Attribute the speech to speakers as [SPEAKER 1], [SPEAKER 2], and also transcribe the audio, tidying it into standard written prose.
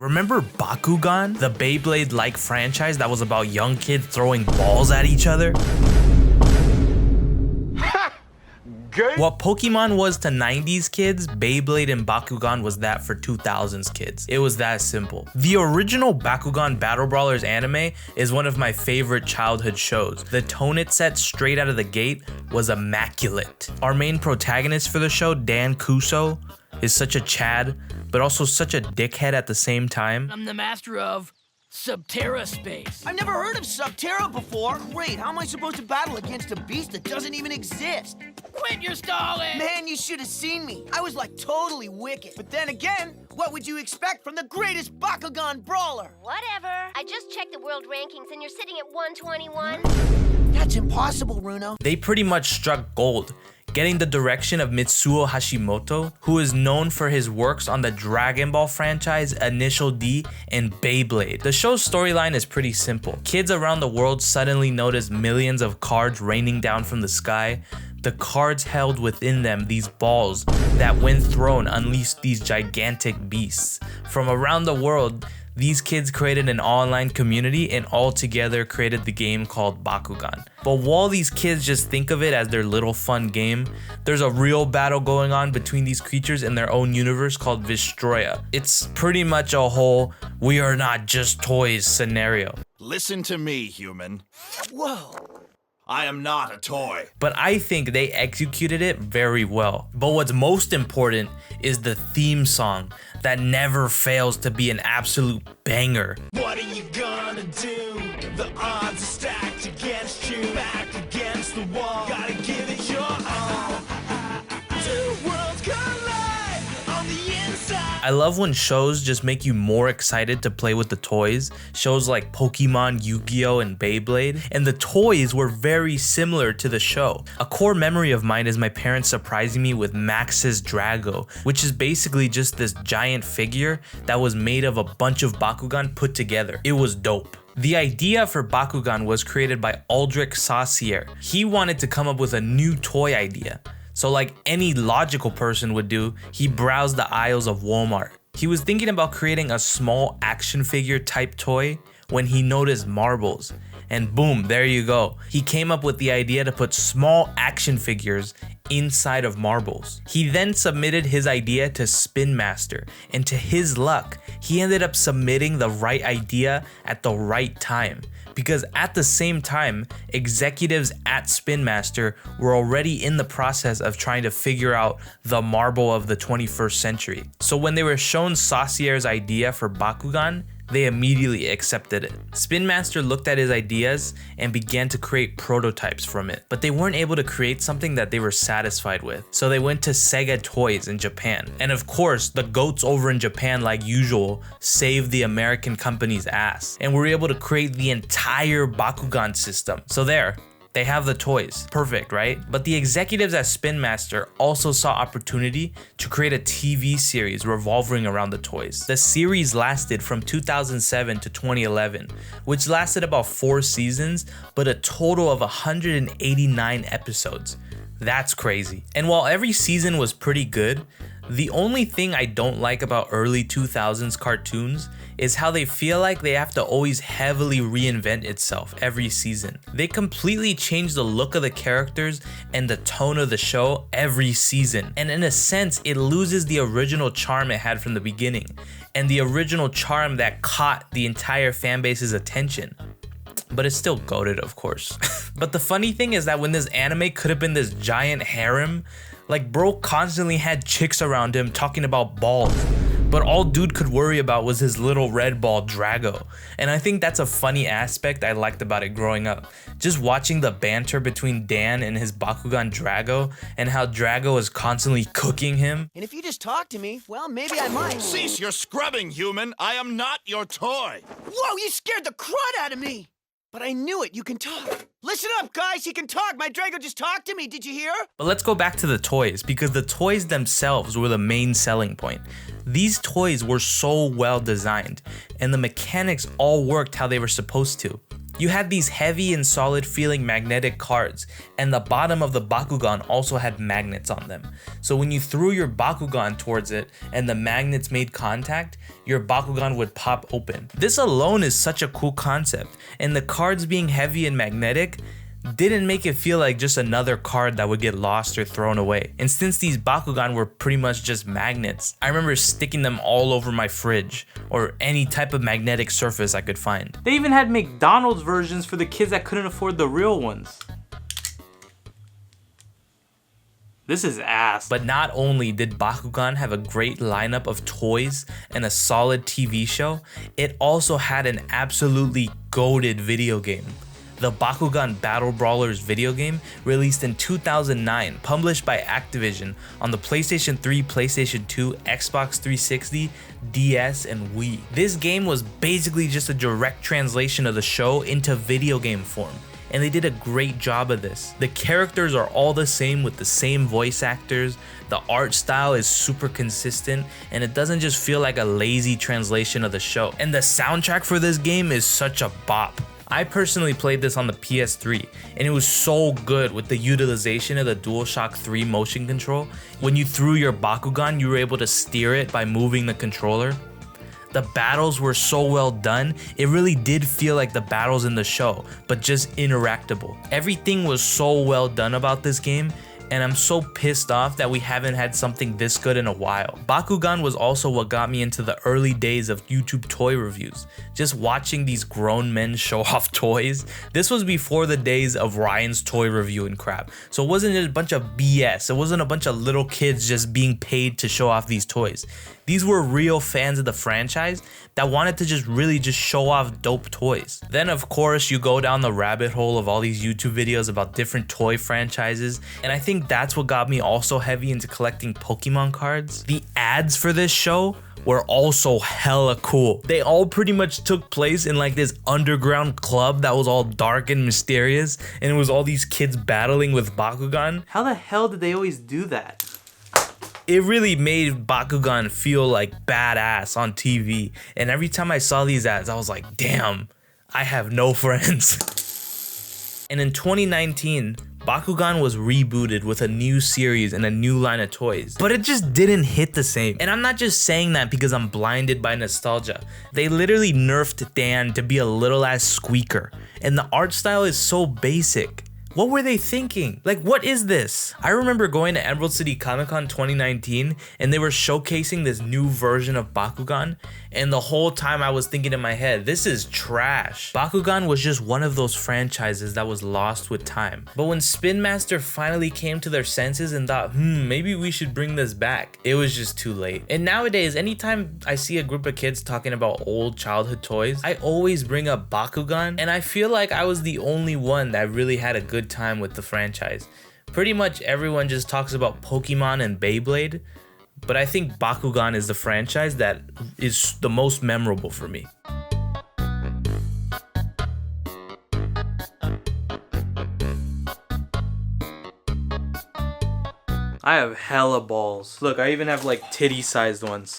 [SPEAKER 1] Remember Bakugan, the Beyblade-like franchise that was about young kids throwing balls at each other? What Pokemon was to 90s kids, Beyblade and Bakugan was that for 2000s kids. It was that simple. The original Bakugan Battle Brawlers anime is one of my favorite childhood shows. The tone it set straight out of the gate was immaculate. Our main protagonist for the show, Dan Kuso, is such a Chad, but also such a dickhead at the same time.
[SPEAKER 2] I'm the master of Subterra space.
[SPEAKER 3] I've never heard of Subterra before. Great, how am I supposed to battle against a beast that doesn't even exist?
[SPEAKER 2] Quit your stalling!
[SPEAKER 3] Man, you should have seen me. I was like totally wicked. But then again, what would you expect from the greatest Bakugan brawler?
[SPEAKER 4] Whatever. I just checked the world rankings and you're sitting at 121.
[SPEAKER 3] That's impossible, Runo.
[SPEAKER 1] They pretty much struck gold, getting the direction of Mitsuo Hashimoto, who is known for his works on the Dragon Ball franchise, Initial D, and Beyblade. The show's storyline is pretty simple. Kids around the world suddenly notice millions of cards raining down from the sky. The cards held within them these balls that, when thrown, unleash these gigantic beasts. From around the world, these kids created an online community and all together created the game called Bakugan. But while these kids just think of it as their little fun game, there's a real battle going on between these creatures in their own universe called Vistroya. It's pretty much a whole "we are not just toys" scenario.
[SPEAKER 5] Listen to me, human.
[SPEAKER 3] Whoa.
[SPEAKER 5] I am not a toy.
[SPEAKER 1] But I think they executed it very well. But what's most important is the theme song that never fails to be an absolute banger.
[SPEAKER 6] What are you gonna do? The odds are stacked against you. Back against the wall. Gotta give it your all. Two worlds collide on the inside.
[SPEAKER 1] I love when shows just make you more excited to play with the toys. Shows like Pokemon, Yu-Gi-Oh, and Beyblade. And the toys were very similar to the show. A core memory of mine is my parents surprising me with Max's Drago, which is basically just this giant figure that was made of a bunch of Bakugan put together. It was dope. The idea for Bakugan was created by Aldrich Saussure. He wanted to come up with a new toy idea. So like any logical person would do, he browsed the aisles of Walmart. He was thinking about creating a small action figure type toy when he noticed marbles. And boom, there you go. He came up with the idea to put small action figures inside of marbles. He then submitted his idea to Spin Master, and to his luck, he ended up submitting the right idea at the right time. Because at the same time, executives at Spin Master were already in the process of trying to figure out the marble of the 21st century. So when they were shown Saussure's idea for Bakugan, they immediately accepted it. Spin Master looked at his ideas and began to create prototypes from it, but they weren't able to create something that they were satisfied with. So they went to Sega Toys in Japan. And of course, the goats over in Japan, like usual, saved the American company's ass and were able to create the entire Bakugan system. So there, they have the toys. Perfect, right? But the executives at Spin Master also saw opportunity to create a TV series revolving around the toys. The series lasted from 2007 to 2011, which lasted about 4 seasons, but a total of 189 episodes. That's crazy. And while every season was pretty good, the only thing I don't like about early 2000s cartoons is how they feel like they have to always heavily reinvent itself every season. They completely change the look of the characters and the tone of the show every season. And in a sense, it loses the original charm it had from the beginning, and the original charm that caught the entire fan base's attention. But it's still goated, of course. But the funny thing is that when this anime could have been this giant harem, like bro constantly had chicks around him talking about balls, but all dude could worry about was his little red ball Drago. And I think that's a funny aspect I liked about it growing up. Just watching the banter between Dan and his Bakugan Drago, and how Drago is constantly cooking him.
[SPEAKER 3] And if you just talk to me, well, maybe I might.
[SPEAKER 5] Cease your scrubbing, human. I am not your toy.
[SPEAKER 3] Whoa, you scared the crud out of me. But I knew it, you can talk. Listen up, guys, he can talk. My Drago just talked to me, did you hear?
[SPEAKER 1] But let's go back to the toys, because the toys themselves were the main selling point. These toys were so well designed, and the mechanics all worked how they were supposed to. You had these heavy and solid feeling magnetic cards, and the bottom of the Bakugan also had magnets on them. So when you threw your Bakugan towards it and the magnets made contact, your Bakugan would pop open. This alone is such a cool concept, and the cards being heavy and magnetic didn't make it feel like just another card that would get lost or thrown away. And since these Bakugan were pretty much just magnets, I remember sticking them all over my fridge or any type of magnetic surface I could find.
[SPEAKER 7] They even had McDonald's versions for the kids that couldn't afford the real ones. This is ass.
[SPEAKER 1] But not only did Bakugan have a great lineup of toys and a solid TV show, it also had an absolutely goated video game. The Bakugan Battle Brawlers video game, released in 2009, published by Activision on the PlayStation 3, PlayStation 2, Xbox 360, DS, and Wii. This game was basically just a direct translation of the show into video game form, and they did a great job of this. The characters are all the same with the same voice actors, the art style is super consistent, and it doesn't just feel like a lazy translation of the show. And the soundtrack for this game is such a bop. I personally played this on the PS3, and it was so good with the utilization of the DualShock 3 motion control. When you threw your Bakugan, you were able to steer it by moving the controller. The battles were so well done, it really did feel like the battles in the show, but just interactable. Everything was so well done about this game, and I'm so pissed off that we haven't had something this good in a while. Bakugan was also what got me into the early days of YouTube toy reviews. Just watching these grown men show off toys. This was before the days of Ryan's Toy Review and crap. So it wasn't a bunch of BS. It wasn't a bunch of little kids just being paid to show off these toys. These were real fans of the franchise that wanted to just show off dope toys. Then of course you go down the rabbit hole of all these YouTube videos about different toy franchises, and I think that's what got me also heavy into collecting Pokemon cards. The ads for this show were also hella cool. They all pretty much took place in like this underground club that was all dark and mysterious, and it was all these kids battling with Bakugan.
[SPEAKER 7] How the hell did they always do that?
[SPEAKER 1] It really made Bakugan feel like badass on TV, and every time I saw these ads, I was like, damn, I have no friends. And in 2019, Bakugan was rebooted with a new series and a new line of toys, but it just didn't hit the same. And I'm not just saying that because I'm blinded by nostalgia. They literally nerfed Dan to be a little ass squeaker, and the art style is so basic. What were they thinking? Like, what is this? I remember going to Emerald City Comic Con 2019, and they were showcasing this new version of Bakugan, and the whole time I was thinking in my head, this is trash. Bakugan was just one of those franchises that was lost with time. But when Spin Master finally came to their senses and thought, maybe we should bring this back, it was just too late. And nowadays, anytime I see a group of kids talking about old childhood toys, I always bring up Bakugan, and I feel like I was the only one that really had a good time with the franchise. Pretty much everyone just talks about Pokemon and Beyblade, but I think Bakugan is the franchise that is the most memorable for me.
[SPEAKER 7] I have hella balls. Look, I even have like titty sized ones.